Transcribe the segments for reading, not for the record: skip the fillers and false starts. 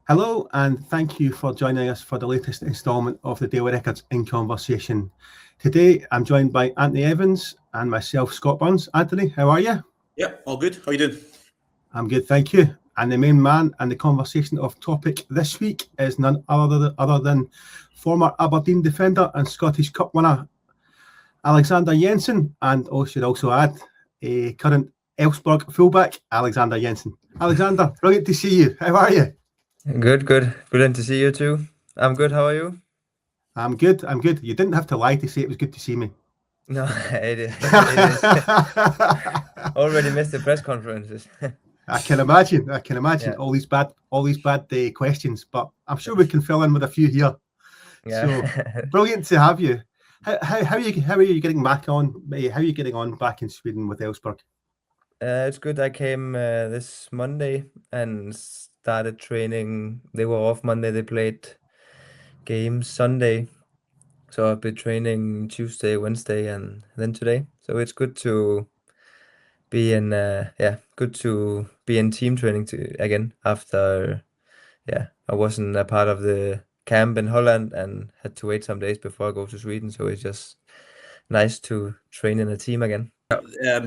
Hello, and thank you for joining us for the latest instalment of the Daily Records in Conversation. Today, I'm joined by Anthony Evans and myself, Scott Burns. Anthony, how are you? Yeah, all good. How you doing? I'm good, thank you. And the main man and the conversation of topic this week is none other than former Aberdeen defender and Scottish Cup winner Alexander Jensen, and I should also add a current Elfsborg fullback, Alexander Jensen. Alexander, brilliant to see you. How are you? Good, good. Brilliant to see you too. I'm good. How are you? I'm good. I'm good. You didn't have to lie to say it was good to see me. No, it is. Already missed the press conferences. I can imagine. Yeah. all these bad questions, but I'm sure we can fill in with a few here. Yeah. So brilliant to have you. How are you getting back on? How are you getting on back in Sweden with Elfsborg? It's good. I came this Monday and started training. They were off Monday. They played games Sunday. So I've been training Tuesday, Wednesday, and then today. So it's good to be in good to be in team training again after I wasn't a part of the camp in Holland and had to wait some days before I go to Sweden. So it's just nice to train in a team again.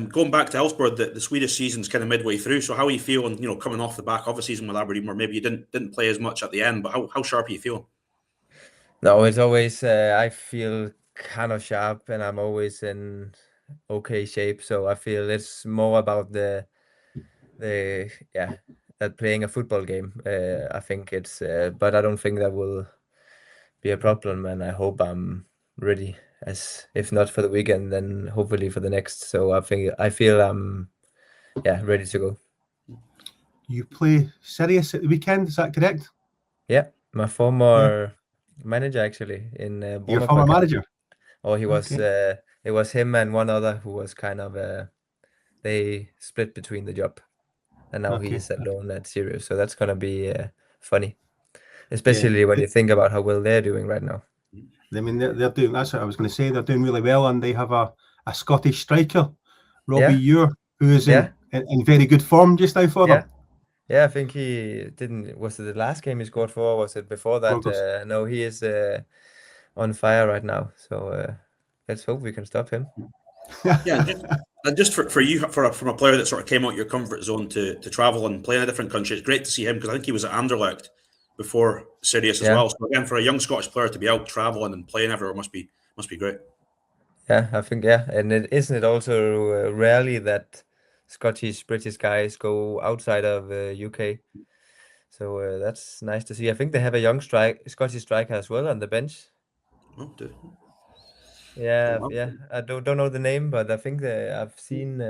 Going back to Elfsborg, the Swedish season's kind of midway through. So how are you feeling? Coming off the back of a season with Aberdeen, where maybe you didn't play as much at the end, but how sharp are you feeling? No, it's always I feel kind of sharp and I'm always in okay shape. So I feel it's more about that playing a football game. I think it's but I don't think that will be a problem, and I hope I'm ready. As if not for the weekend, then hopefully for the next. So I feel I'm ready to go. You play Sirius at the weekend, is that correct? Yeah, my former manager actually in Your former manager. Oh, he was. Okay. It was him and one other who was kind of. They split between the job, and now he Okay. is alone at Sirius. So that's gonna be funny, Yeah. especially when you think about how well they're doing right now. I mean, they're doing. That's what I was going to say. They're doing really well, and they have a Scottish striker, Robbie Yeah, Ure, who is yeah, in very good form just now for them. yeah. I think he didn't. Was it the last game he scored for? Or was it before that? Burgos. No, he is on fire right now. So let's hope we can stop him. Yeah, and just for you, from a player that sort of came out your comfort zone to travel and play in a different country, it's great to see him because I think he was at Anderlecht before Sirius as Yeah, well. So again, for a young Scottish player to be out traveling and playing everywhere must be great. yeah. I think and isn't it also rarely that Scottish British guys go outside of UK? So that's nice to see. I think they have a young Scottish striker as well on the bench. Oh, Yeah, wow. yeah. I don't know the name, but I think I've seen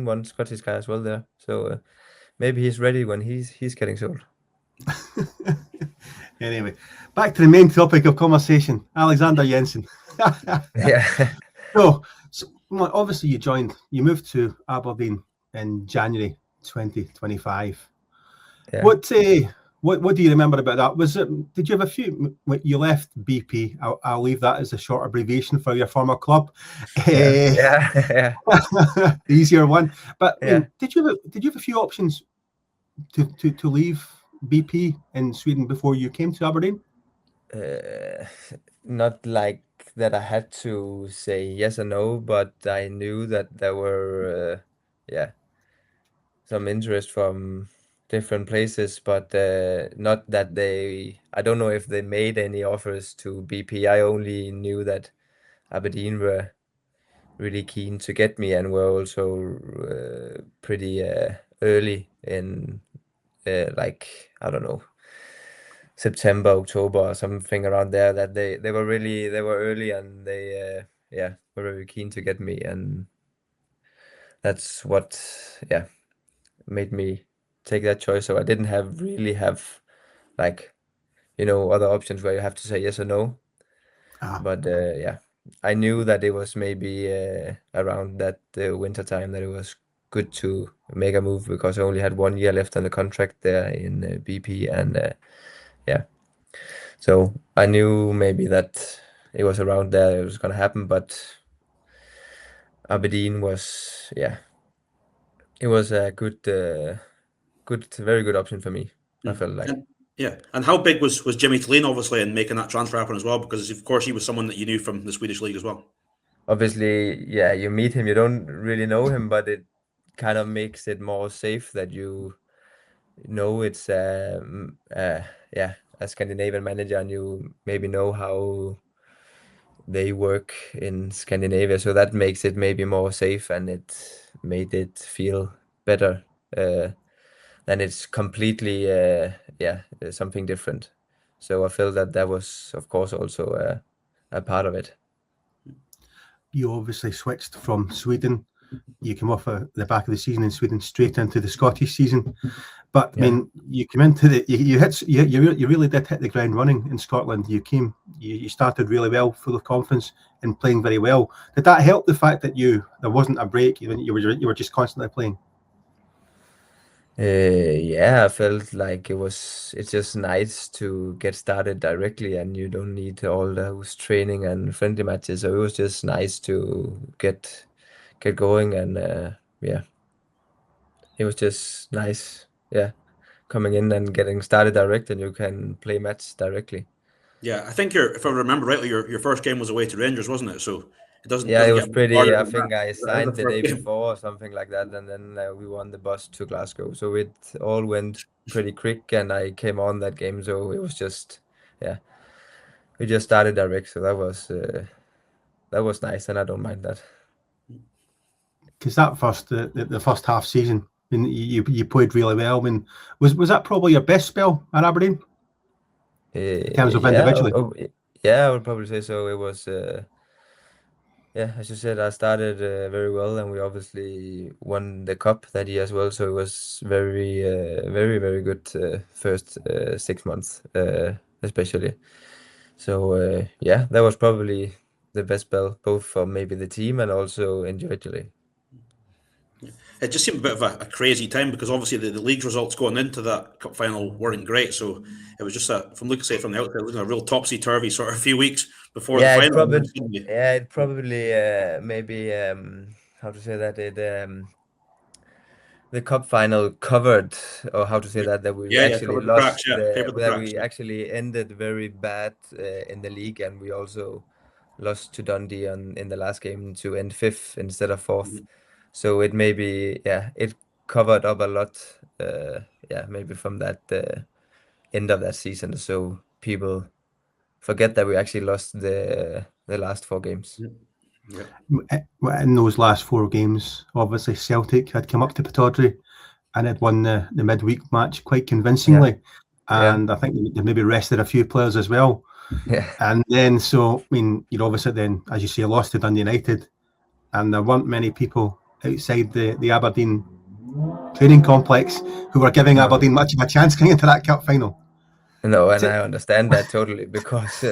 one Scottish guy as well there. So maybe he's ready when he's getting sold. Anyway, back to the main topic of conversation, Alexander Jensen. Yeah, So obviously you moved to Aberdeen in January 2025. yeah. What do you remember about that? Did you have a few? You left BP. I'll leave that as a short abbreviation for your former club. Yeah, yeah, The easier one. But I yeah. mean, did you have a few options to leave BP in Sweden before you came to Aberdeen? Uh, Not like that I had to say yes or no, but I knew that there were some interest from different places, but not that I don't know if they made any offers to BP. I only knew that Aberdeen were really keen to get me and were also pretty early in like I don't know, September, October or something around there, that they were early and they were very keen to get me, and that's what made me take that choice. So I didn't really have like other options where you have to say yes or no. But I knew that it was maybe around that winter time that it was good to make a move because I only had 1 year left on the contract there in BP, and so I knew maybe that it was around there it was gonna happen. But Aberdeen was it was a very good option for me. I Mm. felt like. Yeah, and how big was Jimmy Tillane obviously in making that transfer happen as well? Because of course he was someone that you knew from the Swedish league as well. Obviously, yeah, you meet him, you don't really know him, but it kind of makes it more safe that you know it's yeah, a Scandinavian manager, and you maybe know how they work in Scandinavia, so that makes it maybe more safe, and it made it feel better than it's completely yeah, something different. So I felt that that was, of course, also a part of it. You obviously switched from Sweden. You came off the back of the season in Sweden straight into the Scottish season. But I Yeah. mean, you came into you really did hit the ground running in Scotland. You started really well, full of confidence and playing very well. Did that help the fact that there wasn't a break? You were just constantly playing. Yeah, I felt like it's just nice to get started directly, and you don't need all those training and friendly matches. So it was just nice to get going, and yeah, it was just nice. Yeah, coming in and getting started direct, and you can play match directly. Yeah, I think if I remember rightly, your first game was away to Rangers, wasn't it? So it Yeah, it doesn't was get much pretty. harder I than that. think I That is signed the the first day game. before or something like that, and then we won the bus to Glasgow. So it all went pretty quick, and I came on that game. So it was just, yeah, we just started direct. So that was nice, and I don't mind that. Because that the first half season, I mean, you played really well. I mean, was that probably your best spell at Aberdeen in terms of Yeah, individually? yeah, I would probably say so. It was, yeah, as you said, I started very well, and we obviously won the cup that year as well. So it was very, very good first 6 months, especially. So yeah, that was probably the best spell, both for maybe the team and also individually. It just seemed a bit of a crazy time because obviously the league's results going into that cup final weren't great. So it was just from looking at it from the outside, it was a real topsy turvy sort of few weeks before the Yeah, final. And then suddenly, it probably maybe how to say that the cup final covered, or how to say that we yeah, actually covered the cracks. lost Yeah, papered the that cracks. we actually ended very bad in the league, and we also lost to Dundee in the last game to end fifth instead of fourth. Mhm. So it maybe, yeah, it covered up a lot, yeah, maybe from that end of that season. So people forget that we actually lost the last 4 games. Yeah. In those last 4 games, obviously Celtic had come up to Pittodrie and had won the midweek match quite convincingly. Yeah, And I think they maybe rested a few players as well. yeah. And then, so, I mean, you're obviously then, as you say, lost to Dundee United. And there weren't many people outside the Aberdeen training complex who were giving No. Aberdeen much of a chance going into that cup final. No, and I understand that totally because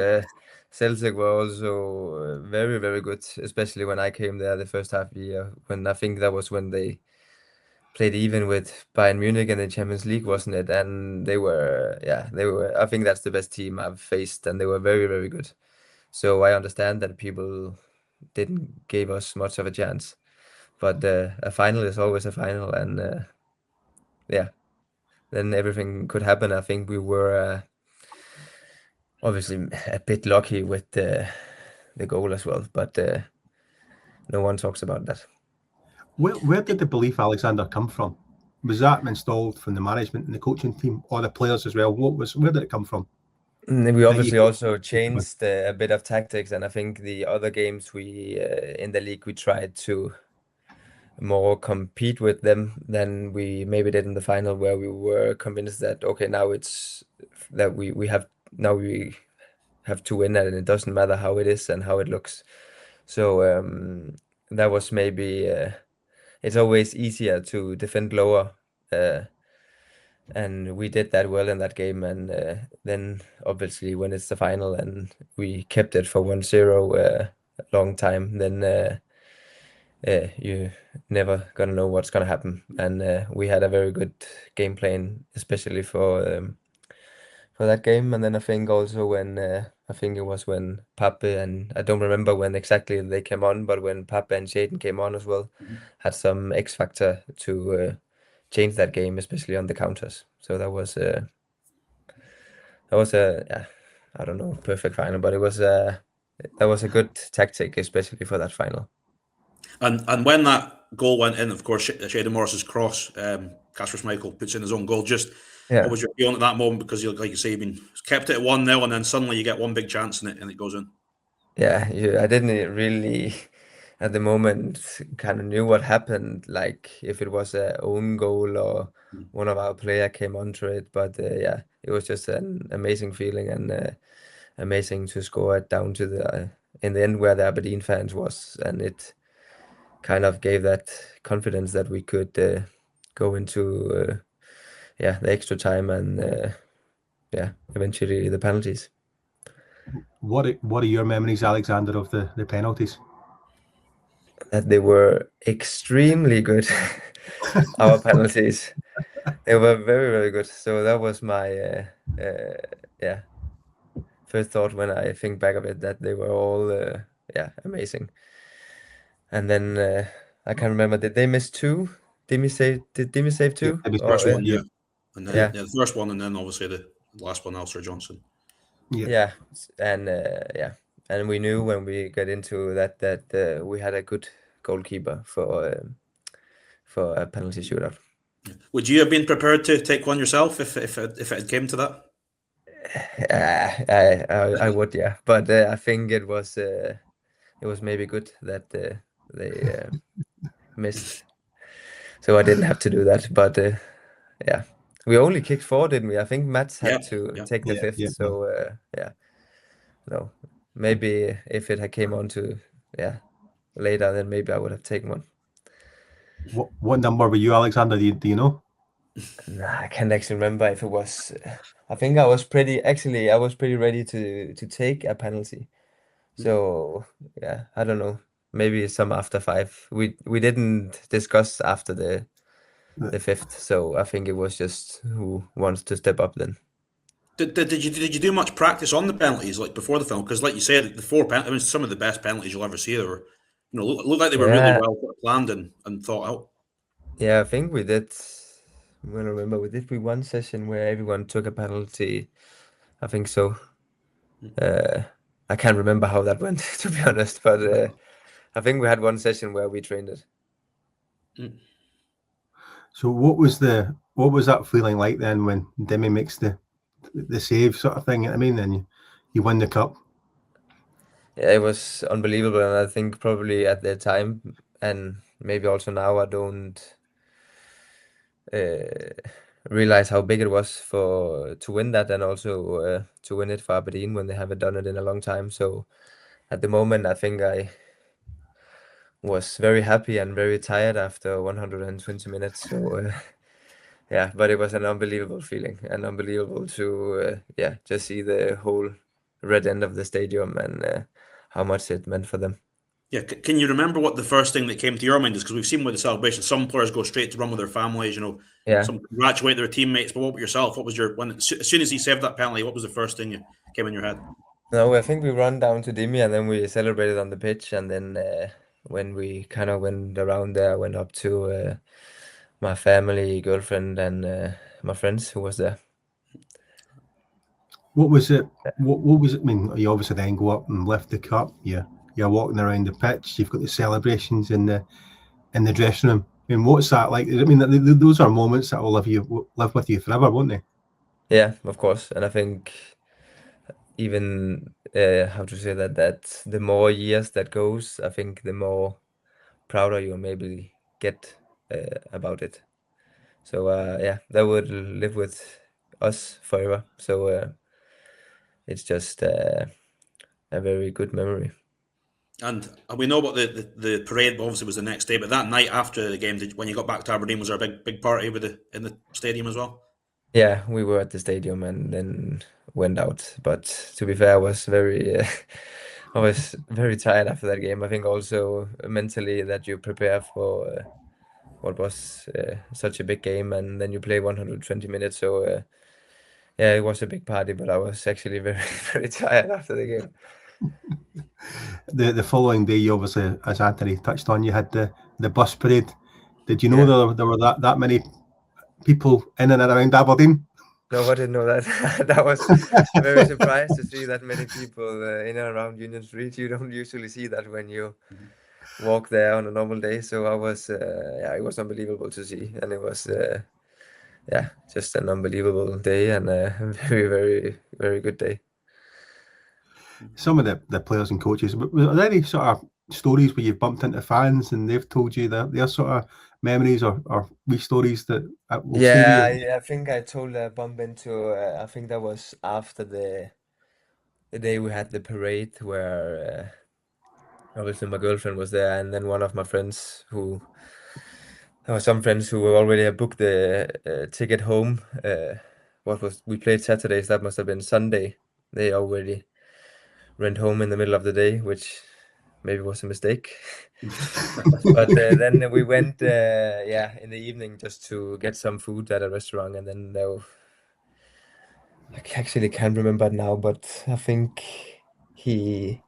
Celtic were also very, very good, especially when I came there the first half year. When I think that was when they played even with Bayern Munich in the Champions League, wasn't it? And they were, yeah, they were. I think that's the best team I've faced, and they were very, very good. So I understand that people didn't give us much of a chance, but a final is always a final, and yeah, then everything could happen. I think we were. Obviously a bit lucky with the goal as well, but no one talks about that. Where did the belief Alexander come from? Was that installed from the management and the coaching team or the players as well? Where did it come from? We obviously You also changed a bit of tactics, and I think the other games we in the league we tried to more compete with them than we maybe did in the final, where we were convinced that okay, now it's that we have now we have to win it, and it doesn't matter how it is and how it looks. So that was maybe it's always easier to defend lower. And we did that well in that game. And then obviously when it's the final and we kept it for 1-0 a long time, then you never gonna know what's gonna happen. And we had a very good game plan, especially for that game. And then I think also when I think it was when Pape, and I don't remember when exactly they came on, but when Pape and Shaden came on as well, had some X factor to change that game, especially on the counters. So that was that was I don't know, perfect final, but it was that was a good tactic, especially for that final. And when that goal went in, of course, Shayden Morris's cross, Kasper Schmeichel puts in his own goal. Just Yeah. what was your feeling at that moment? Because like you say, you've kept it at 1-0, and then suddenly you get one big chance and it goes in. Yeah, I didn't really at the moment kind of knew what happened, like if it was a own goal or one of our player came onto it. But yeah, it was just an amazing feeling and amazing to score it down to the in the end where the Aberdeen fans was, and it kind of gave that confidence that we could go into the extra time and eventually the penalties. What are your memories, Alexander, of the penalties? That they were extremely good. Our penalties, they were very, very good. So that was my first thought when I think back of it, that they were all amazing. And then I can't remember, did they miss two? Did Dimi save two? Yeah, First Or, one, yeah. And then, Yeah. the first one, and then obviously the last one, Alexander Jensen. Yeah, and we knew when we got into that we had a good goalkeeper for a penalty shootout. Would you have been prepared to take one yourself if it had came to that? I would, yeah, but I think it was maybe good that they missed, so I didn't have to do that. But yeah, we only kicked 4, didn't we? I think Mats had to take the 5th. So no, maybe if it had came on to later, then maybe I would have taken one. What number were you, Alexander? Do you know? Nah, I can't actually remember if it was. I think I was pretty ready to take a penalty. So yeah, I don't know. Maybe some after 5. We didn't discuss after the 5th, so I think it was just who wants to step up then. Did you do much practice on the penalties like before the film? Because like you said, the 4 penalties, I mean, some of the best penalties you'll ever see. They were, look like they were really well planned and thought out. Yeah, I think we did. I remember we did one session where everyone took a penalty. I think so. I can't remember how that went, to be honest, but I think we had one session where we trained it. So what was that feeling like then when Demi makes the save sort of thing? I mean, then you win the cup. Yeah, it was unbelievable, and I think probably at the time and maybe also now I don't realize how big it was to win that, and also to win it for Aberdeen when they haven't done it in a long time. So at the moment, I think I was very happy and very tired after 120 minutes. So yeah, but it was an unbelievable feeling and unbelievable to just see the whole red end of the stadium and how much it meant for them. Yeah, can you remember what the first thing that came to your mind is? Because we've seen with the celebration, some players go straight to run with their families, some congratulate their teammates. But what about yourself? What was as soon as he saved that penalty, what was the first thing that came in your head? No, I think we run down to Dimi and then we celebrated on the pitch. And then when we kind of went around there, I went up to my family, girlfriend, and my friends who was there. What was it? What was it? I mean, you obviously then go up and lift the cup. You're walking around the pitch. You've got the celebrations in the dressing room. I mean, what's that like? I mean, those are moments that will live with you forever, won't they? Yeah, of course. And I think even how to say that the more years that goes, I think the more prouder you maybe get about it. So that would live with us forever. So it's just a very good memory. And we know about the parade. Obviously, was the next day. But that night after the game, when you got back to Aberdeen, was there a big party in the stadium as well? Yeah, we were at the stadium and then went out. But to be fair, I was very tired after that game. I think also mentally that you prepare for what was such a big game, and then you play 120 minutes. So yeah, it was a big party, but I was actually very, very tired after the game. The following day, you obviously, as Anthony touched on, you had the bus parade. Did you know there were that many people in and around Aberdeen? No, I didn't know that. That was very surprised to see that many people in and around Union Street. You don't usually see that when you walk there on a normal day. So I was, it was unbelievable to see, and it was, just an unbelievable day and a very, very, very good day. Some of the players and coaches, were there any sort of stories where you've bumped into fans and they've told you their sort of memories or wee stories that will stay with you? I think I told bump into. I think that was after the day we had the parade where obviously my girlfriend was there, and then one of my friends who there were some friends who already had booked the ticket home. We played Saturdays? That must have been Sunday. They already went home in the middle of the day, which maybe was a mistake. But then we went, in the evening just to get some food at a restaurant, and then I actually can't remember it now, but I think the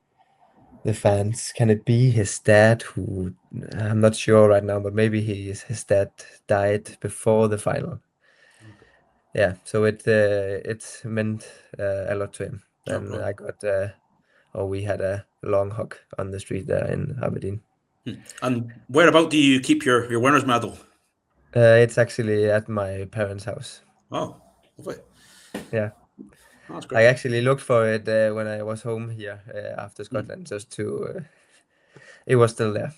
fans, can it be his dad who, I'm not sure right now, but maybe his dad died before the final. Okay. Yeah, so it meant a lot to him, and we had a long hug on the street there in Aberdeen. And whereabout do you keep your winner's medal? It's actually at my parents' house. Oh, lovely. Yeah. Oh, that's I great. actually looked for it when I was home here after Scotland, just to. It was still there.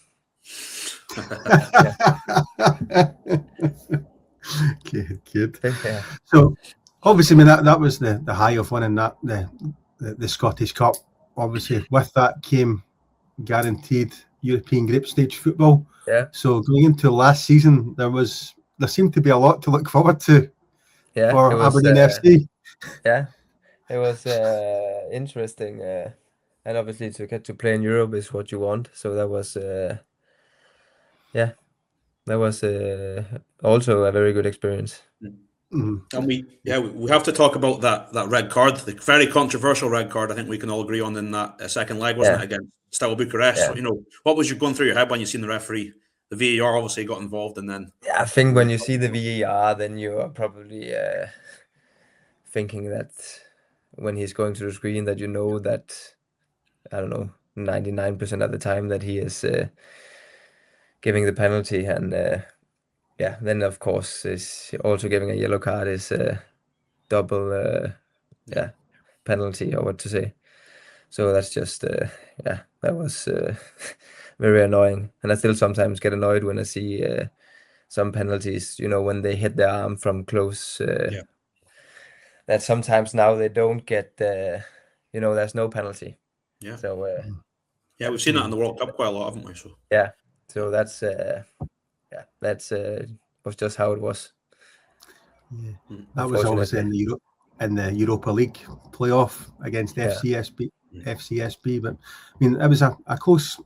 Good. Yeah. So obviously, I mean that was the high of winning that the Scottish Cup. Obviously, with that came guaranteed European group stage football. Yeah. So going into last season, there seemed to be a lot to look forward to for it was, Aberdeen FC. Yeah, it was interesting, and obviously to get to play in Europe is what you want. So that was, also a very good experience. And we have to talk about that red card, the very controversial red card. I think we can all agree on in that second leg, wasn't it, against Steaua Bucharest? Yeah. So, what was going through your head when you seen the referee? The VAR obviously got involved, and then I think when you see the VAR, then you are probably thinking that when he's going to the screen, that that, I don't know, 99% of the time that he is giving the penalty, and then of course is also giving a yellow card is double penalty, or what to say. So that's just that was very annoying, and I still sometimes get annoyed when I see some penalties, when they hit their arm from close, that sometimes now they don't get there's no penalty. So we've seen that in the World Cup quite a lot, haven't we? So so that's was just how it was. That was obviously in the Europa League playoff against FCSB, but I mean it was a close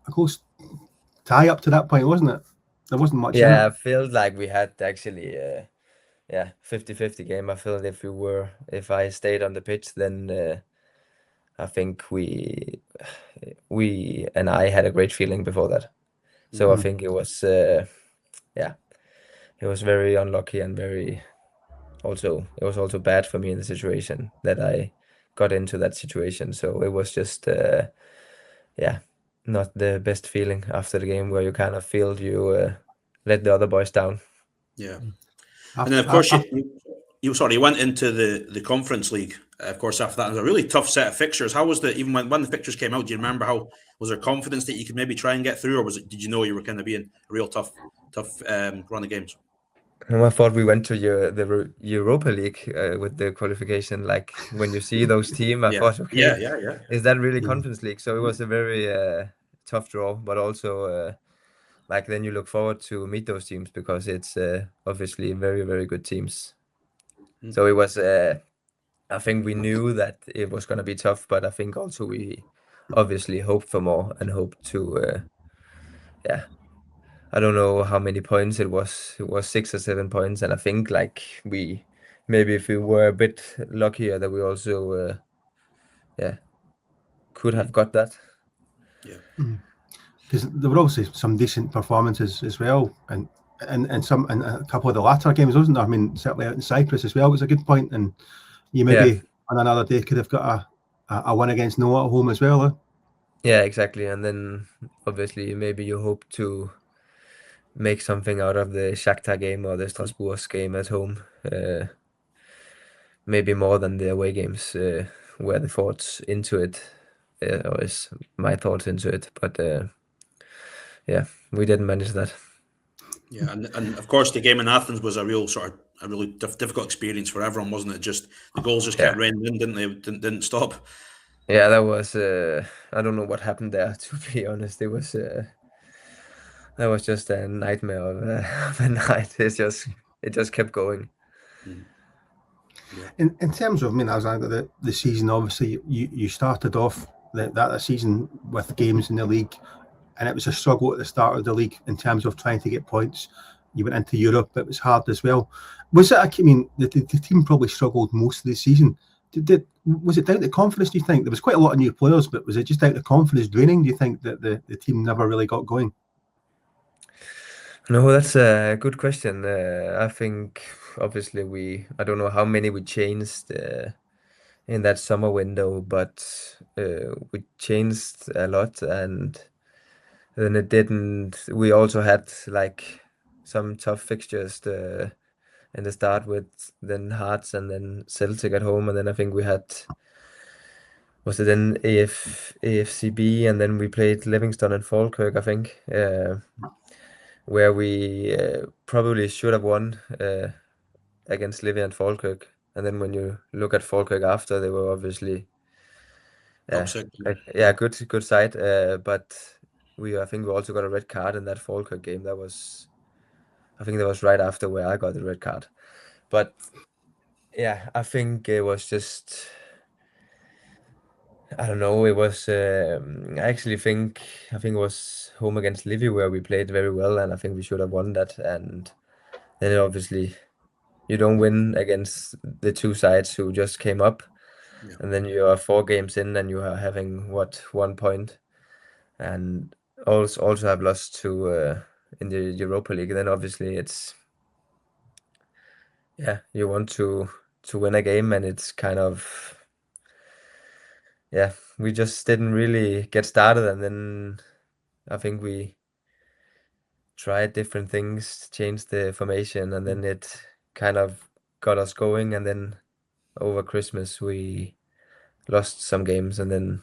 tie up to that point, wasn't it? There wasn't much. I felt like we had actually 50-50 game. I felt if I stayed on the pitch, then I think we and I had a great feeling before that. So I think it was it was very unlucky, and it was also bad for me in the situation that I got into that situation. So it was just not the best feeling after the game, where you kind of feel you let the other boys down. Yeah. And then of course you went into the Conference League, of course, after that. It was a really tough set of fixtures. How was even when the fixtures came out, do you remember was there confidence that you could maybe try and get through, or did you know you were kind of being a real tough run of games? I thought we went to the Europa League with the qualification. Like when you see those teams, I thought, okay, is that really Conference League? So it was a very tough draw, but also like then you look forward to meet those teams, because it's obviously very, very good teams. So it was, I think we knew that it was going to be tough, but I think also we obviously hoped for more and hoped to, I don't know how many points it was. It was 6 or 7 points, and I think like maybe if we were a bit luckier, that we also could have got that. Yeah, because there were obviously some decent performances as well, and and a couple of the latter games, wasn't there? I mean, certainly out in Cyprus as well was a good point, and you maybe on another day could have got a win against Noah at home as well. Eh? Yeah, exactly. And then obviously maybe you hope to make something out of the Shakhtar game or the Strasbourg game at home. Maybe more than the away games, where the thoughts into it, or is my thoughts into it. But yeah, we didn't manage that. Yeah, and of course the game in Athens was a really difficult experience for everyone, wasn't it? Just the goals just kept raining in, didn't they? Didn't stop. Yeah, that was I don't know what happened there, to be honest. It was that was just a nightmare of a night. It just kept going. Yeah. In terms of, I mean, as the season, obviously you started off that season with games in the league, and it was a struggle at the start of the league in terms of trying to get points. You went into Europe, it was hard as well. Was it? I mean, the team probably struggled most of the season. Was it down to confidence, do you think? There was quite a lot of new players, but was it just down to confidence draining, do you think, that the team never really got going? No, that's a good question. I think obviously I don't know how many we changed in that summer window, but we changed a lot, and then it didn't. We also had like some tough fixtures in the start with then Hearts and then Celtic at home, and then I think we had, was it then AFCB, and then we played Livingston and Falkirk, I think, where we probably should have won against Livy and Falkirk. And then when you look at Falkirk after, they were obviously good side. But I think we also got a red card in that Falkirk game. I think that was right after where I got the red card. But yeah, I think it was just, I don't know. It was I actually think it was home against Livy where we played very well, and I think we should have won that. And then obviously you don't win against the two sides who just came up, and then you are 4 games in and you are having 1 point, and also have lost to in the Europa League. Then obviously it's you want to win a game, and it's kind of we just didn't really get started, and then I think we tried different things, changed the formation, and then it kind of got us going, and then over Christmas we lost some games, and then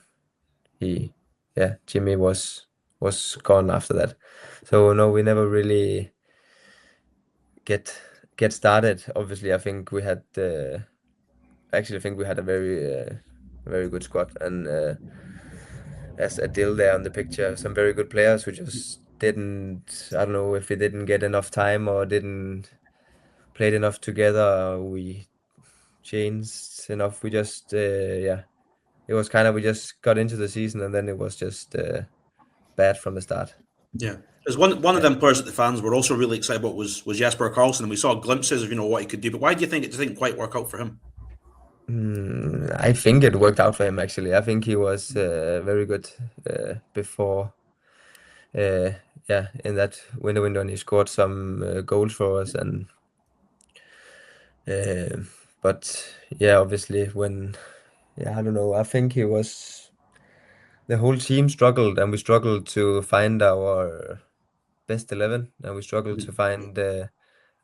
Jimmy was gone after that. So no, we never really get started. Obviously, I think we had actually I think we had a very good squad, and as Adil there on the picture, some very good players who just didn't, I don't know if we didn't get enough time or didn't played enough together. We changed enough. We just it was kind of, we just got into the season, and then it was just bad from the start. Yeah, there's one of them players that the fans were also really excited about was Jesper Karlsson, and we saw glimpses of what he could do. But why do you think it didn't quite work out for him? I think it worked out for him, actually. I think he was very good before. In that window, and he scored some goals for us, and but obviously when I don't know. I think he was. The whole team struggled, and we struggled to find our best 11, and we struggled to find the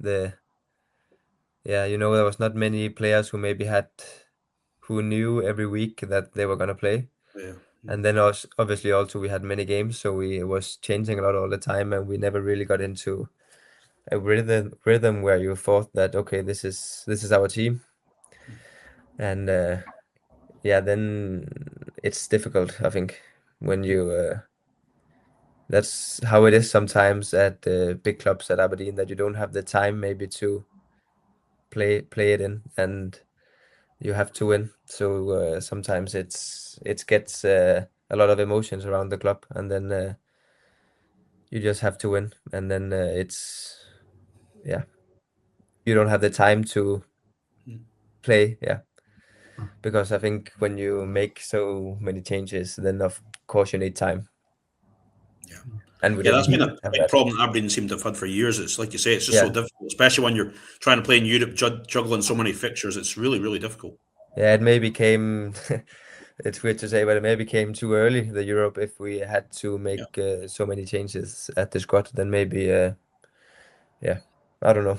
there was not many players who knew every week that they were gonna play. And then obviously also we had many games, so we was changing a lot all the time, and we never really got into a rhythm where you thought that, okay, this is our team. And then it's difficult, I think, when you that's how it is sometimes at big clubs at Aberdeen, that you don't have the time maybe to play it in, and you have to win. So sometimes it gets a lot of emotions around the club, and then you just have to win, and then you don't have the time to play, because I think when you make so many changes, then of course you need time. And we that's didn't been a have big that. problem that Aberdeen seem to have had for years. It's like you say, it's just so difficult, especially when you're trying to play in Europe, juggling so many fixtures. It's really, really difficult. Yeah, it maybe came. It's weird to say, but it maybe came too early, the Europe. If we had to make so many changes at the squad, then maybe, I don't know.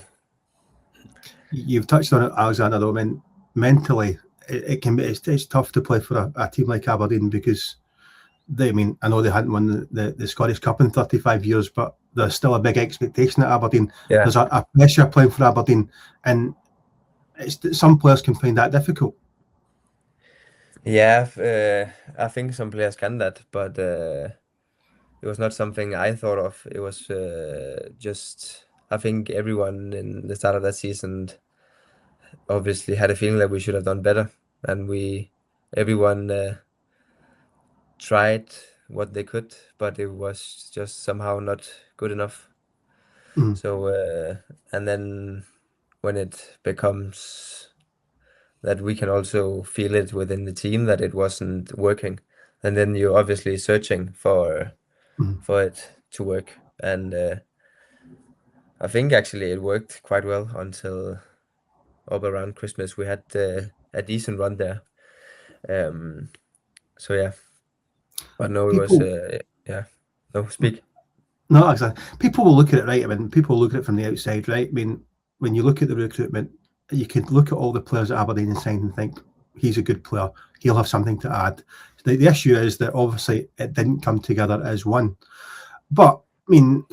You've touched on it, Alexander, though. I mean, mentally, it's tough to play for a team like Aberdeen because I know they hadn't won the Scottish Cup in 35 years, but there's still a big expectation at Aberdeen. Yeah. There's a pressure playing for Aberdeen, and some players can find that difficult. Yeah, I think some players can that, but it was not something I thought of. It was just, I think everyone in the start of that season obviously had a feeling that we should have done better, and everyone tried what they could, but it was just somehow not good enough. So, and then when it becomes that we can also feel it within the team that it wasn't working, and then you're obviously searching for it to work. And I think actually it worked quite well until up around Christmas. We had a decent run there. So yeah, but no, it was no, speak. No, exactly. People will look at it, right? I mean, people look at it from the outside, right? I mean, when you look at the recruitment, you can look at all the players at Aberdeen and signed and think he's a good player. He'll have something to add. The issue is that obviously it didn't come together as one. But I mean,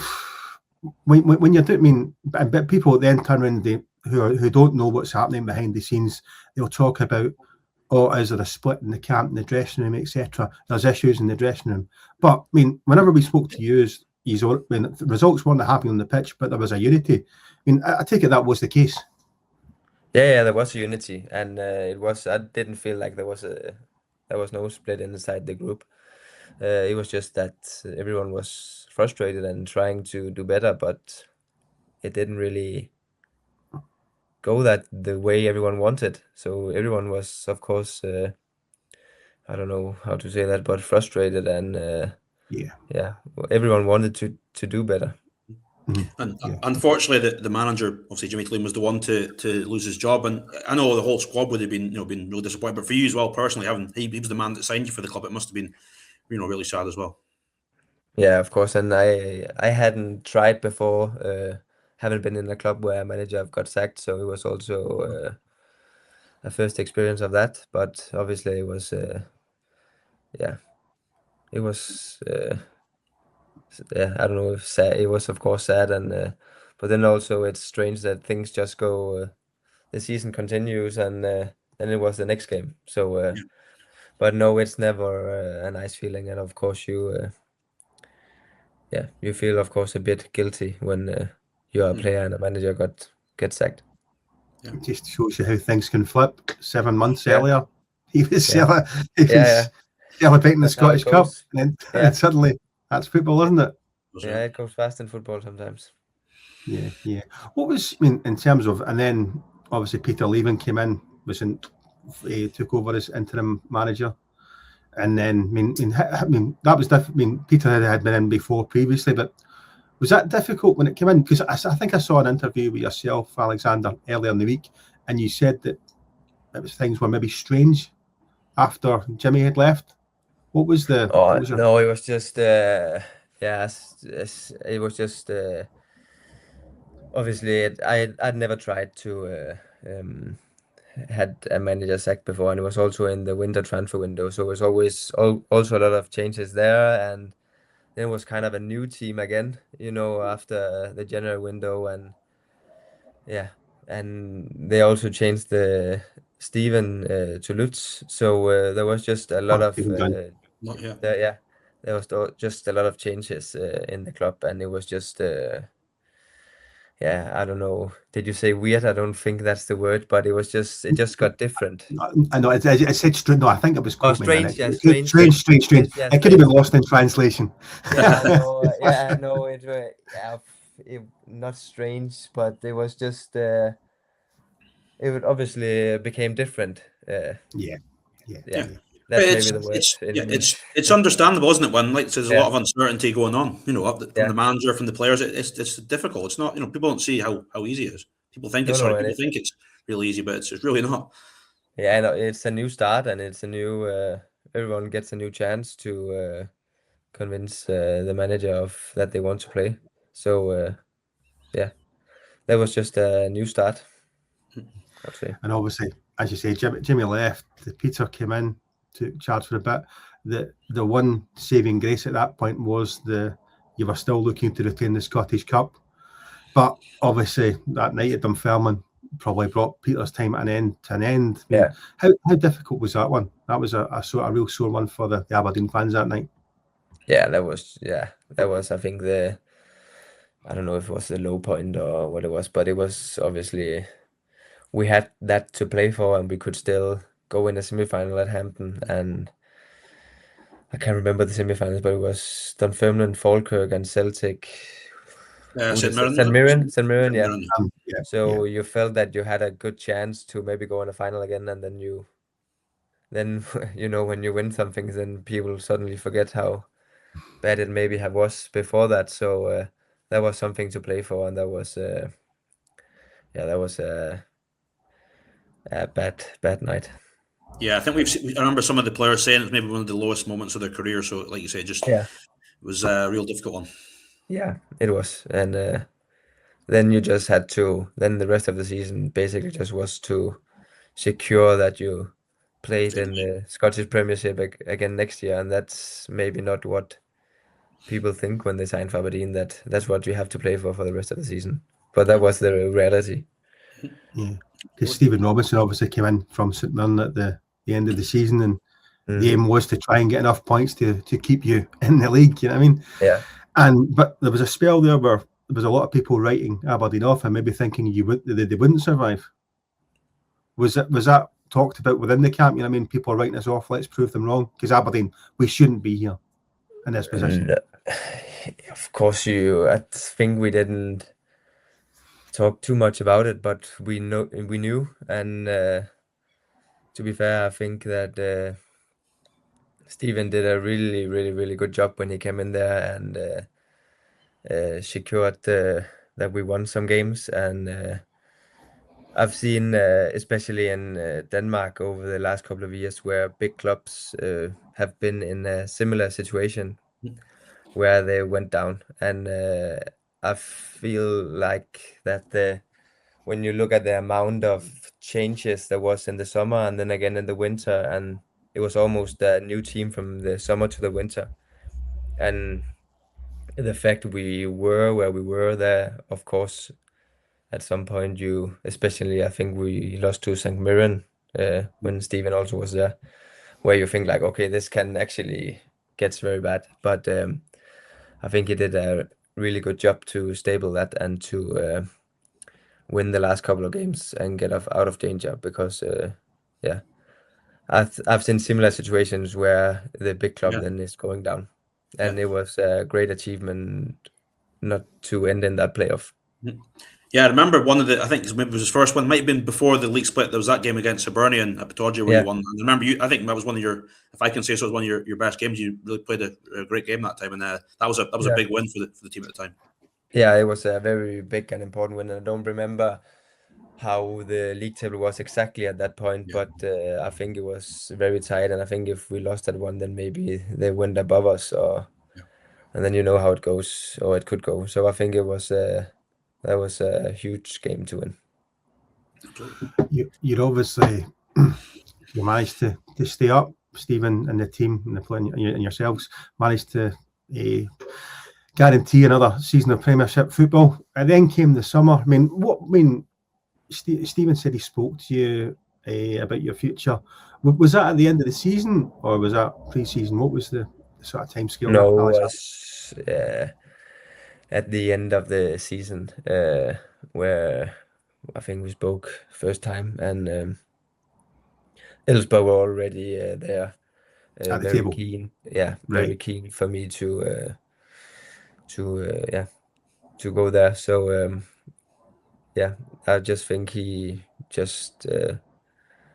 when you're doing, but people then turn around who don't know what's happening behind the scenes, they'll talk about, oh, is there a split in the camp, in the dressing room, etc. There's issues in the dressing room. But I mean, whenever we spoke to you, the results weren't happy on the pitch, but there was a unity. I mean, I take it that was the case. Yeah, there was a unity, and it was. I didn't feel like there was no split inside the group. It was just that everyone was frustrated and trying to do better, but it didn't really go the way everyone wanted. So everyone was, of course, I don't know how to say that, but frustrated and everyone wanted to do better. And unfortunately, the manager, obviously Jimmy Clean, was the one to lose his job, and I know the whole squad would have been real disappointed. But for you as well, personally, he was the man that signed you for the club. It must have been really sad as well. Yeah, of course, and I hadn't tried before. Haven't been in a club where a manager got sacked, so it was also a first experience of that. But obviously, it was it was I don't know if sad. It was of course sad, and but then also it's strange that things just go. The season continues, and then it was the next game. So, but no, it's never a nice feeling, and of course you feel of course a bit guilty when you're a player and a manager gets sacked. Yeah. It just shows you how things can flip. 7 months earlier, he was celebrating the Scottish Cup, and suddenly that's football, isn't it? Yeah, it goes fast in football sometimes. Yeah. What was, in terms of, and then obviously Peter Leaving came in, he took over as interim manager, and then that was different. Peter had been in before previously, but was that difficult when it came in? Because I think I saw an interview with yourself, Alexander, earlier in the week, and you said that things were maybe strange after Jimmy had left. What was the? No, it was just it was just obviously I'd never tried to had a manager sacked before, and it was also in the winter transfer window, so it was always also a lot of changes there, and then it was kind of a new team again, after the January window, and and they also changed the Steven to Lutz, so there was just a lot of there was just a lot of changes in the club, and it was just I don't know. Did you say weird? I don't think that's the word, but it just got different. I know it said strange. No, I think it was strange. Yeah, strange. It could have been lost in translation. Yeah, I know. It not strange, but it was just it obviously became different. Yeah. That's maybe the word in English. It's understandable, isn't it? When like there's a lot of uncertainty going on, from the manager, from the players. It's difficult. It's not, people don't see how easy it is. People think people think it's really easy, but it's really not. Yeah, I know, it's a new start, and it's a new. Everyone gets a new chance to convince the manager of that they want to play. So yeah, that was just a new start, I'd say. And obviously, as you say, Jimmy left. Peter came in, took charge for a bit. The one saving grace at that point was you were still looking to retain the Scottish Cup, but obviously that night at Dunfermline probably brought Peter's time at an end. I mean, how difficult was that one? That was a real sore one for the Aberdeen fans that night. Yeah, that was I think I don't know if it was the low point or what it was, but it was obviously we had that to play for, and we could still go in the semi-final at Hampton, and I can't remember the semi-finals, but it was Dunfermline, Falkirk, and Celtic. St. Mirren, yeah. So you felt that you had a good chance to maybe go in the final again, and then when you win something, then people suddenly forget how bad it maybe was before that. So that was something to play for, and that was a bad night. Yeah, I think I remember some of the players saying it's maybe one of the lowest moments of their career. So, like you say, it was a real difficult one. Yeah, it was, and then you just had to. Then the rest of the season basically just was to secure that you played in the Scottish Premiership again next year, and that's maybe not what people think when they sign for Aberdeen. That's what you have to play for the rest of the season. But that was the reality. Yeah, because Stephen Robinson obviously came in from St Mirren at the end of the season, and the aim was to try and get enough points to keep you in the league. You know what I mean? Yeah. But there was a spell there where there was a lot of people writing Aberdeen off and maybe thinking they wouldn't survive. Was that talked about within the camp? You know what I mean? People are writing us off. Let's prove them wrong, because Aberdeen, we shouldn't be here in this position. Of course, I think we didn't talk too much about it, but we knew, and to be fair, I think that Stephen did a really, really, really good job when he came in there and secured that we won some games. And I've seen, especially in Denmark over the last couple of years, where big clubs have been in a similar situation where they went down. And I feel like that when you look at the amount of changes there was in the summer and then again in the winter, and it was almost a new team from the summer to the winter. And the fact we were where we were there, of course, at some point especially I think we lost to St. Mirren when Stephen also was there, where you think like, okay, this can actually gets very bad. But I think he did a really good job to stable that and to win the last couple of games and get out of danger, because I've seen similar situations where the big club then is going down, and it was a great achievement not to end in that playoff. Yeah, I remember I think maybe it was his first one, might have been before the league split. There was that game against Aberdeen at Pittodrie where you won. And I remember I think that was one of your, if I can say so, it was one of your best games. You really played a great game that time, and that was a big win for the team at the time. Yeah, it was a very big and important win. And I don't remember how the league table was exactly at that point, but I think it was very tight. And I think if we lost that one, then maybe they went above us, and then you know how it goes, or it could go. So I think it was that was a huge game to win. You're obviously you managed to stay up, Stephen, and the team and the play and yourselves managed to guarantee another season of Premiership football. And then came the summer. Stephen said he spoke to you about your future. Was that at the end of the season, or was that pre-season? What was the sort of timescale? No, it was at the end of the season, where I think we spoke first time, and Elfsborg were already there, very keen. Yeah, very keen for me to go there. So I just think he just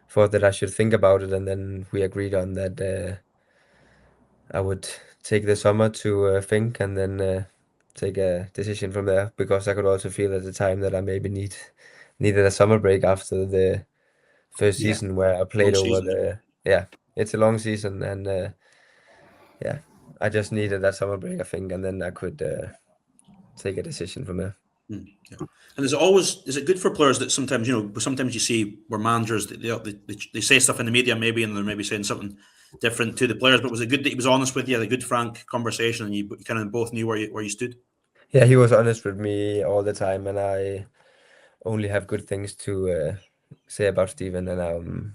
thought that I should think about it, and then we agreed on that I would take the summer to think, and then take a decision from there, because I could also feel at the time that I maybe needed a summer break after the first season where I played over the it's a long season, and I just needed that summer break, I think, and then I could take a decision from there. And is it good for players that sometimes you see where managers they say stuff in the media maybe, and they're maybe saying something different to the players, but was it good that he was honest with you, had a good frank conversation, and you kind of both knew where you stood? Yeah, he was honest with me all the time, and I only have good things to say about Steven, and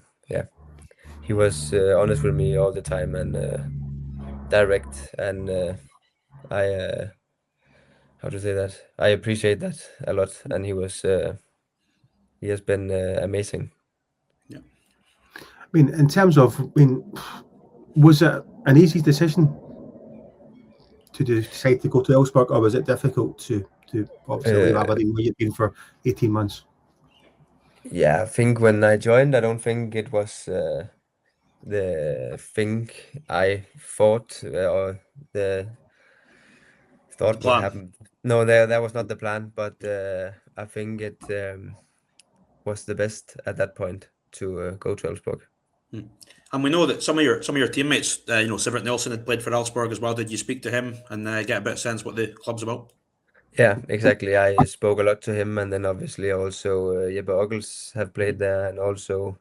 he was honest with me all the time, and direct, and I how to say that, I appreciate that a lot, and he has been amazing. I mean, in terms of, was it an easy decision to decide to go to Elfsborg, or was it difficult to obviously leave Aberdeen where you've been for 18 months? Yeah, I think when I joined, I don't think it was the thing I thought, or the thought would happen. No, that was not the plan, but I think it was the best at that point to go to Elfsborg. And we know that some of your teammates, Sivert Nilsson had played for Elfsborg as well. Did you speak to him and get a bit of sense what the club's about? Yeah, exactly. I spoke a lot to him, and then obviously also Jeppe Oggels have played there, and also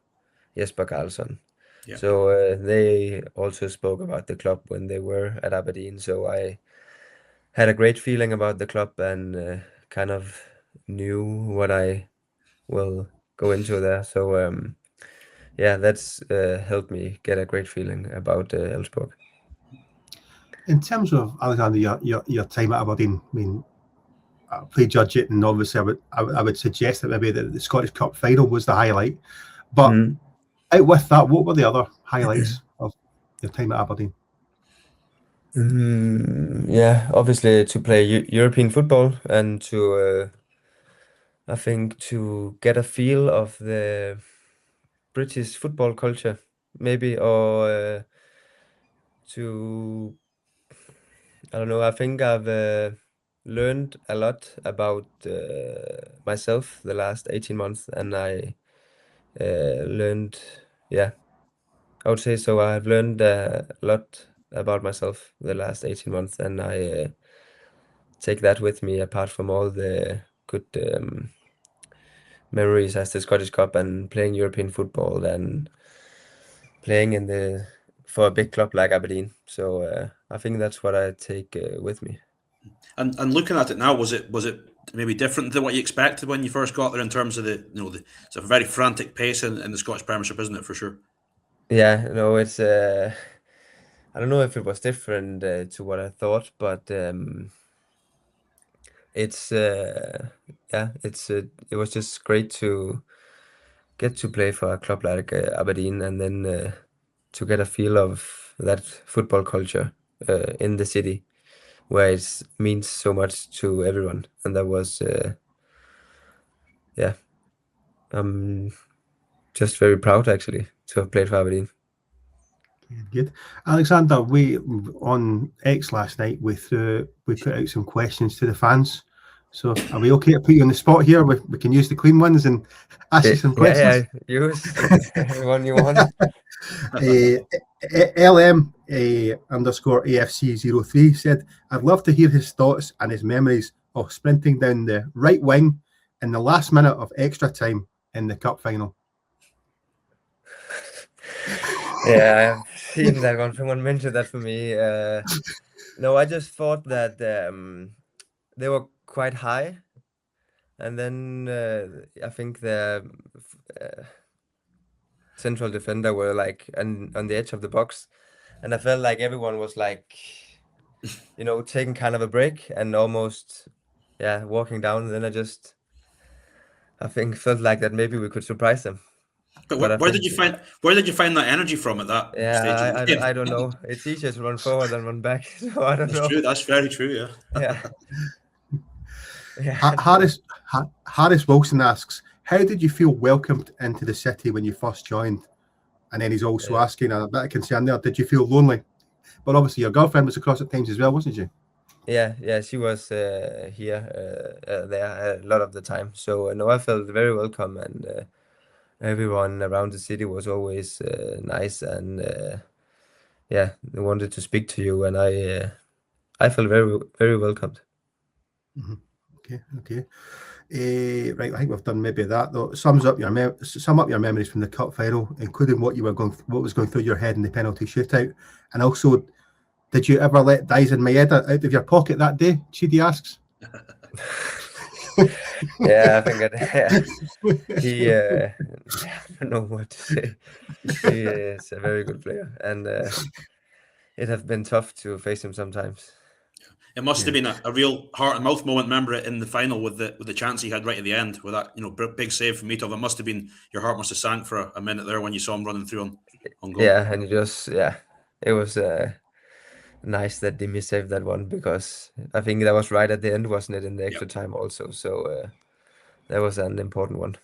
Jesper Karlsson. Yeah. So they also spoke about the club when they were at Aberdeen. So I had a great feeling about the club, and kind of knew what I will go into there. So that's helped me get a great feeling about Elfsborg. In terms of, Alexander, your time at Aberdeen, I mean, I play judge it, and obviously I would suggest that maybe the Scottish Cup final was the highlight. But out with that, what were the other highlights of your time at Aberdeen? Obviously to play European football, and to I think to get a feel of the British football culture, maybe, or I don't know. I think I've learned a lot about myself the last 18 months, and I learned, I would say so. I've learned a lot about myself the last 18 months, and I take that with me, apart from all the good memories as the Scottish Cup and playing European football and playing for a big club like Aberdeen. So I think that's what I take with me. And looking at it now, was it maybe different than what you expected when you first got there, in terms of it's a very frantic pace in the Scottish Premiership, isn't it, for sure? Yeah, no, it's I don't know if it was different to what I thought, but it was just great to get to play for a club like Aberdeen, and then to get a feel of that football culture in the city, where it means so much to everyone. And that was I'm just very proud, actually, to have played for Aberdeen. Good. Alexander, we on X last night we put out some questions to the fans. So are we okay to put you on the spot here? We can use the clean ones and ask you some questions. Yeah, use one you want. LM _ AFC03 said, I'd love to hear his thoughts and his memories of sprinting down the right wing in the last minute of extra time in the cup final. Yeah, I've seen that one. Someone mentioned that for me. No, I just thought that they were quite high, and then I think the central defender were like on the edge of the box, and I felt like everyone was like, taking kind of a break and almost walking down. And then I think felt like that maybe we could surprise them. But where did you find that energy from at that stage? I don't know. It's easier to run forward than run back, so I don't know. True. That's very true. Yeah. Harris Wilson asks, How did you feel welcomed into the city when you first joined? And then he's also asking a bit of concern there. Did you feel lonely? But obviously your girlfriend was across at times as well, wasn't she? Yeah, she was here, there a lot of the time. So no, I felt very welcome, and everyone around the city was always nice, and yeah, they wanted to speak to you, and I felt very welcomed. Okay. Right, I think we've done maybe that though. Sum up your memories from the cup final, including what was going through your head in the penalty shootout, and also, did you ever let Dyson Maeda out of your pocket that day? Chidi asks. Yeah, I think he I don't know what to say. He is a very good player, and it has been tough to face him sometimes. It must have been a real heart and mouth moment. Remember it in the final with the chance he had right at the end with that big save from Mitov. It must have been, your heart must have sank for a minute there when you saw him running through on goal. Yeah, and it was nice that Dimi saved that one, because I think that was right at the end, wasn't it, in the extra time also. So that was an important one.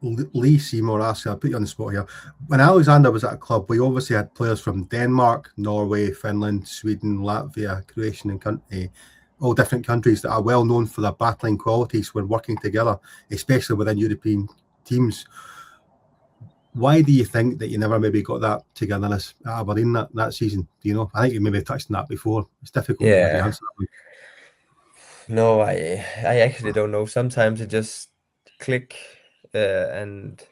Lee Seymour asks, I'll put you on the spot here. When Alexander was at a club, we obviously had players from Denmark, Norway, Finland, Sweden, Latvia, Croatia, and all different countries that are well known for their battling qualities when working together, especially within European teams. Why do you think that you never maybe got that togetherness at Aberdeen that season? Do you know? I think you maybe touched on that before. It's difficult to answer that one. No, I actually don't know. Sometimes it just click, and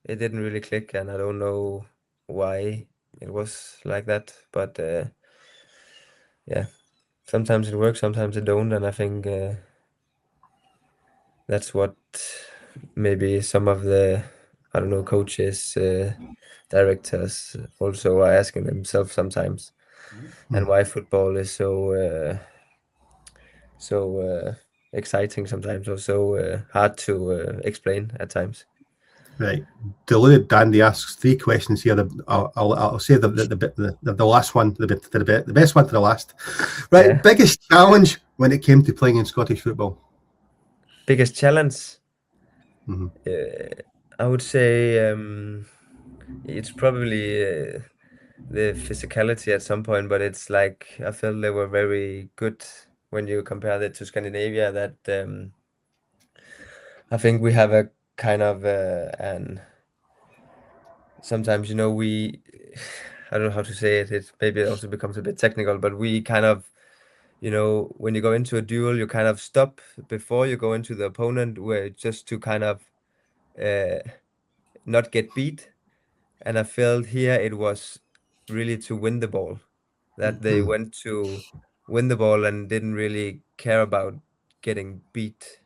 it didn't really click, and I don't know why it was like that. But yeah, sometimes it works, sometimes it don't, and I think that's what maybe some of the, I don't know, coaches, directors also are asking themselves sometimes, and why football is so exciting sometimes, or so hard to explain at times. Right. Deluded Dandy asks 3 questions here. I'll say the last one, the best one to the last. Right. Yeah. Biggest challenge when it came to playing in Scottish football? Biggest challenge? I would say it's probably the physicality at some point, but it's like I felt they were very good when you compare that to Scandinavia. That I think we have a kind of sometimes, I don't know how to say it. Maybe it also becomes a bit technical, but we kind of, when you go into a duel, you kind of stop before you go into the opponent, where just to kind of not get beat. And I felt here it was really to win the ball, that they went to win the ball and didn't really care about getting beat,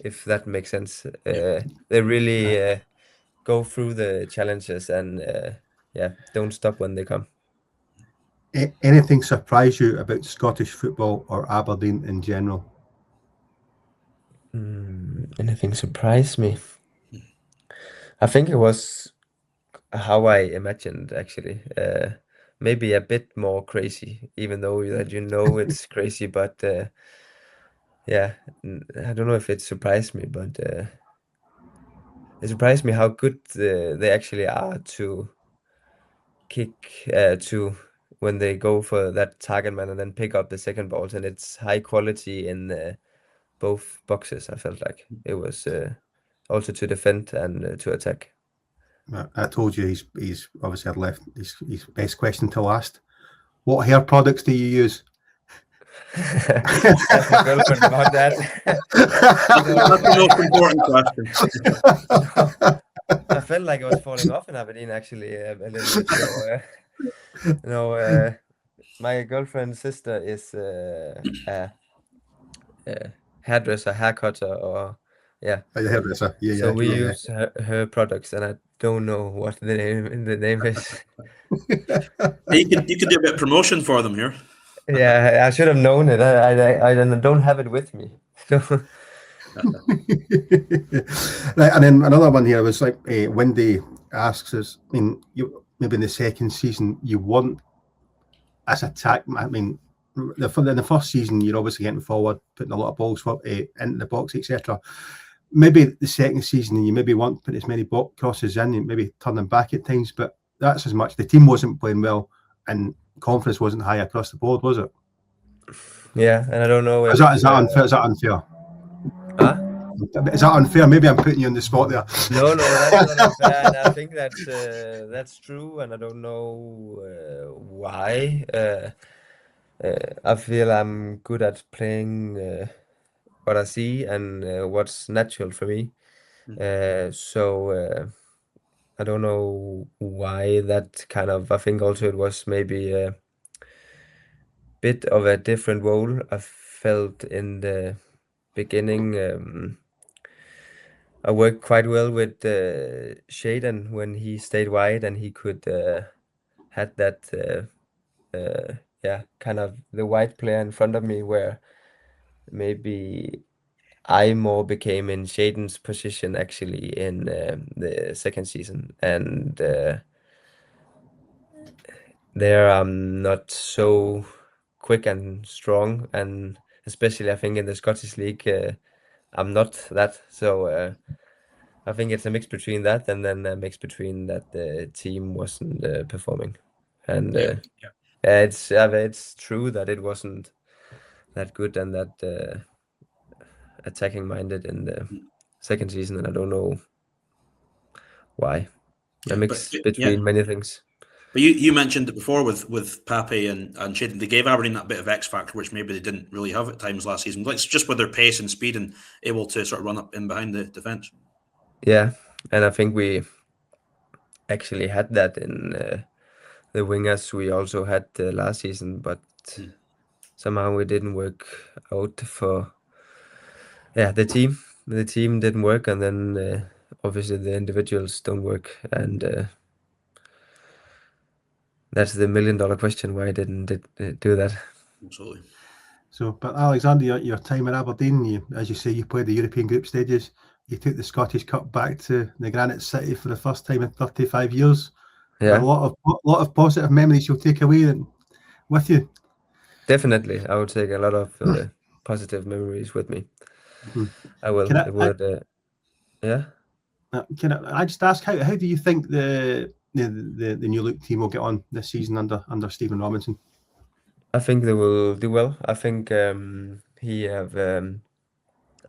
if that makes sense. They really go through the challenges and don't stop when they come. Anything surprise you about Scottish football or Aberdeen in general? Anything surprised me? I think it was how I imagined, actually. Maybe a bit more crazy, even though that it's crazy, but yeah, I don't know if it surprised me, but it surprised me how good they actually are to kick to when they go for that target man and then pick up the second balls, and it's high quality in both boxes. I felt like it was also to defend and to attack. I told you he's obviously had left his best question to last. What hair products do you use? Ask my girlfriend about that. That's the most important question. I felt like I was falling off in Aberdeen, actually, a little bit. So, my girlfriend's sister is a hairdresser, haircutter, or a hairdresser. Yeah. So we use her products, and I don't know what the name is. You could do a bit of promotion for them here. Yeah, I should have known it. I don't have it with me. Right, and then another one here was like Wendy asks us, I mean, you maybe in the second season you want as attack. I mean, in the first season you're obviously getting forward, putting a lot of balls into the box, etc. maybe the second season, and you maybe want to put as many crosses in, and maybe turn them back at times, but that's as much. The team wasn't playing well, and confidence wasn't high across the board, was it? Yeah, and I don't know if is that unfair? Is that unfair? Huh? Is that unfair? Maybe I'm putting you on the spot there. No, that's not unfair, and I think that's true, and I don't know why. I feel I'm good at playing what I see and what's natural for me. So I don't know why that kind of. I think also it was maybe a bit of a different role I felt in the beginning. I worked quite well with Shaden when he stayed wide and he could had that kind of the wide player in front of me, where maybe I more became in Shaden's position actually in the second season, and there I'm not so quick and strong, and especially I think in the Scottish League I'm not that. So I think it's a mix between that and then a mix between that the team wasn't performing, and it's true that it wasn't that good and that attacking minded in the second season, and I don't know why. A mix between many things. But you mentioned it before with Pape and Shaden. They gave Aberdeen that bit of X factor, which maybe they didn't really have at times last season. Like just with their pace and speed and able to sort of run up in behind the defense. Yeah, and I think we actually had that in the wingers we also had last season, but somehow it didn't work out for the team. The team didn't work, and then obviously the individuals don't work, and that's the $1 million question: why didn't it do that? Absolutely. So, but Alexander, your time at Aberdeen, as you say, you played the European group stages. You took the Scottish Cup back to the Granite City for the first time in 35 years. Yeah, a lot of positive memories you'll take away with you. Definitely, I would take a lot of positive memories with me. I will. Can I just ask how do you think the New Look team will get on this season under Stephen Robinson? I think they will do well. I think he have. I'm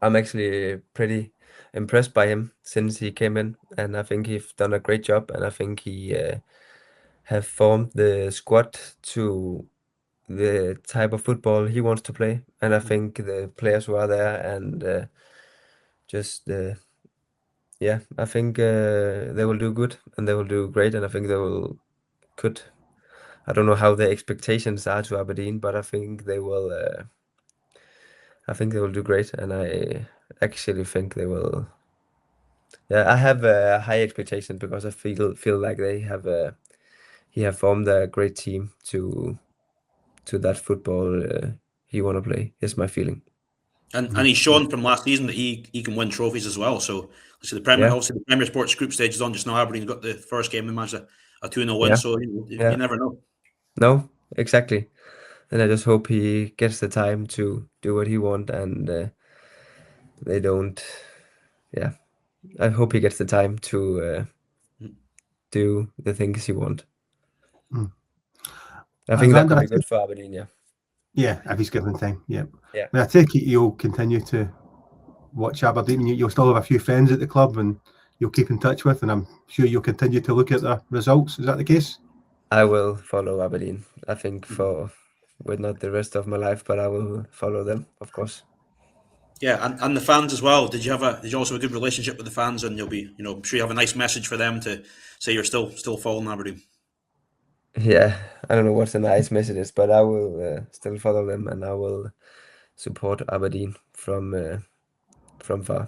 actually pretty impressed by him since he came in, and I think he's done a great job. And I think he have formed the squad to the type of football he wants to play. And I think the players who are there and I think they will do good and they will do great, and I think they will could. I don't know how the expectations are to Aberdeen, but I think they will. I think they will do great, and I actually think they will. Yeah, I have a high expectation because I feel like they have he have formed a great team to that football he want to play. Is my feeling. And he's shown from last season that he can win trophies as well. So the Premier, obviously the Premier Sports group stage is on just now. Aberdeen got the first game and managed a 2-0 win. So you never know. No, exactly. And I just hope he gets the time to do what he wants, and they don't. Yeah, I hope he gets the time to do the things he wants. I think that could be good for Aberdeen. Yeah, if he's given time. Yeah. Yeah. I take it you'll continue to watch Aberdeen. You'll still have a few friends at the club, and you'll keep in touch with, and I'm sure you'll continue to look at the results. Is that the case? I will follow Aberdeen. I think not the rest of my life, but I will follow them, of course. Yeah, and the fans as well. Did you also have a good relationship with the fans, and you'll be, I'm sure you have a nice message for them to say you're still following Aberdeen. Yeah, I don't know what the nice message is, but I will still follow them, and I will support Aberdeen from far.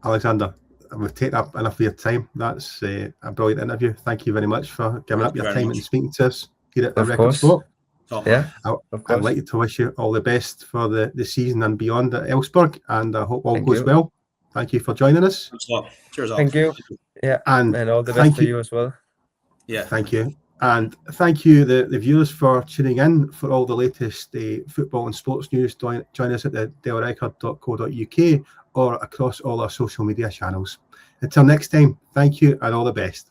Alexander, we've taken up enough of your time. That's a brilliant interview. Thank you very much for giving up your time and speaking to us here at the Record Sport. I'd like to wish you all the best for the season and beyond at Elfsborg, and I hope all goes well. Thank you for joining us. Thanks a lot. Cheers, Thank you. Yeah, and all the best for you as well. Yeah. Thank you. And thank you, the viewers, for tuning in for all the latest football and sports news. Join us at the dalerecord.co.uk or across all our social media channels. Until next time, thank you and all the best.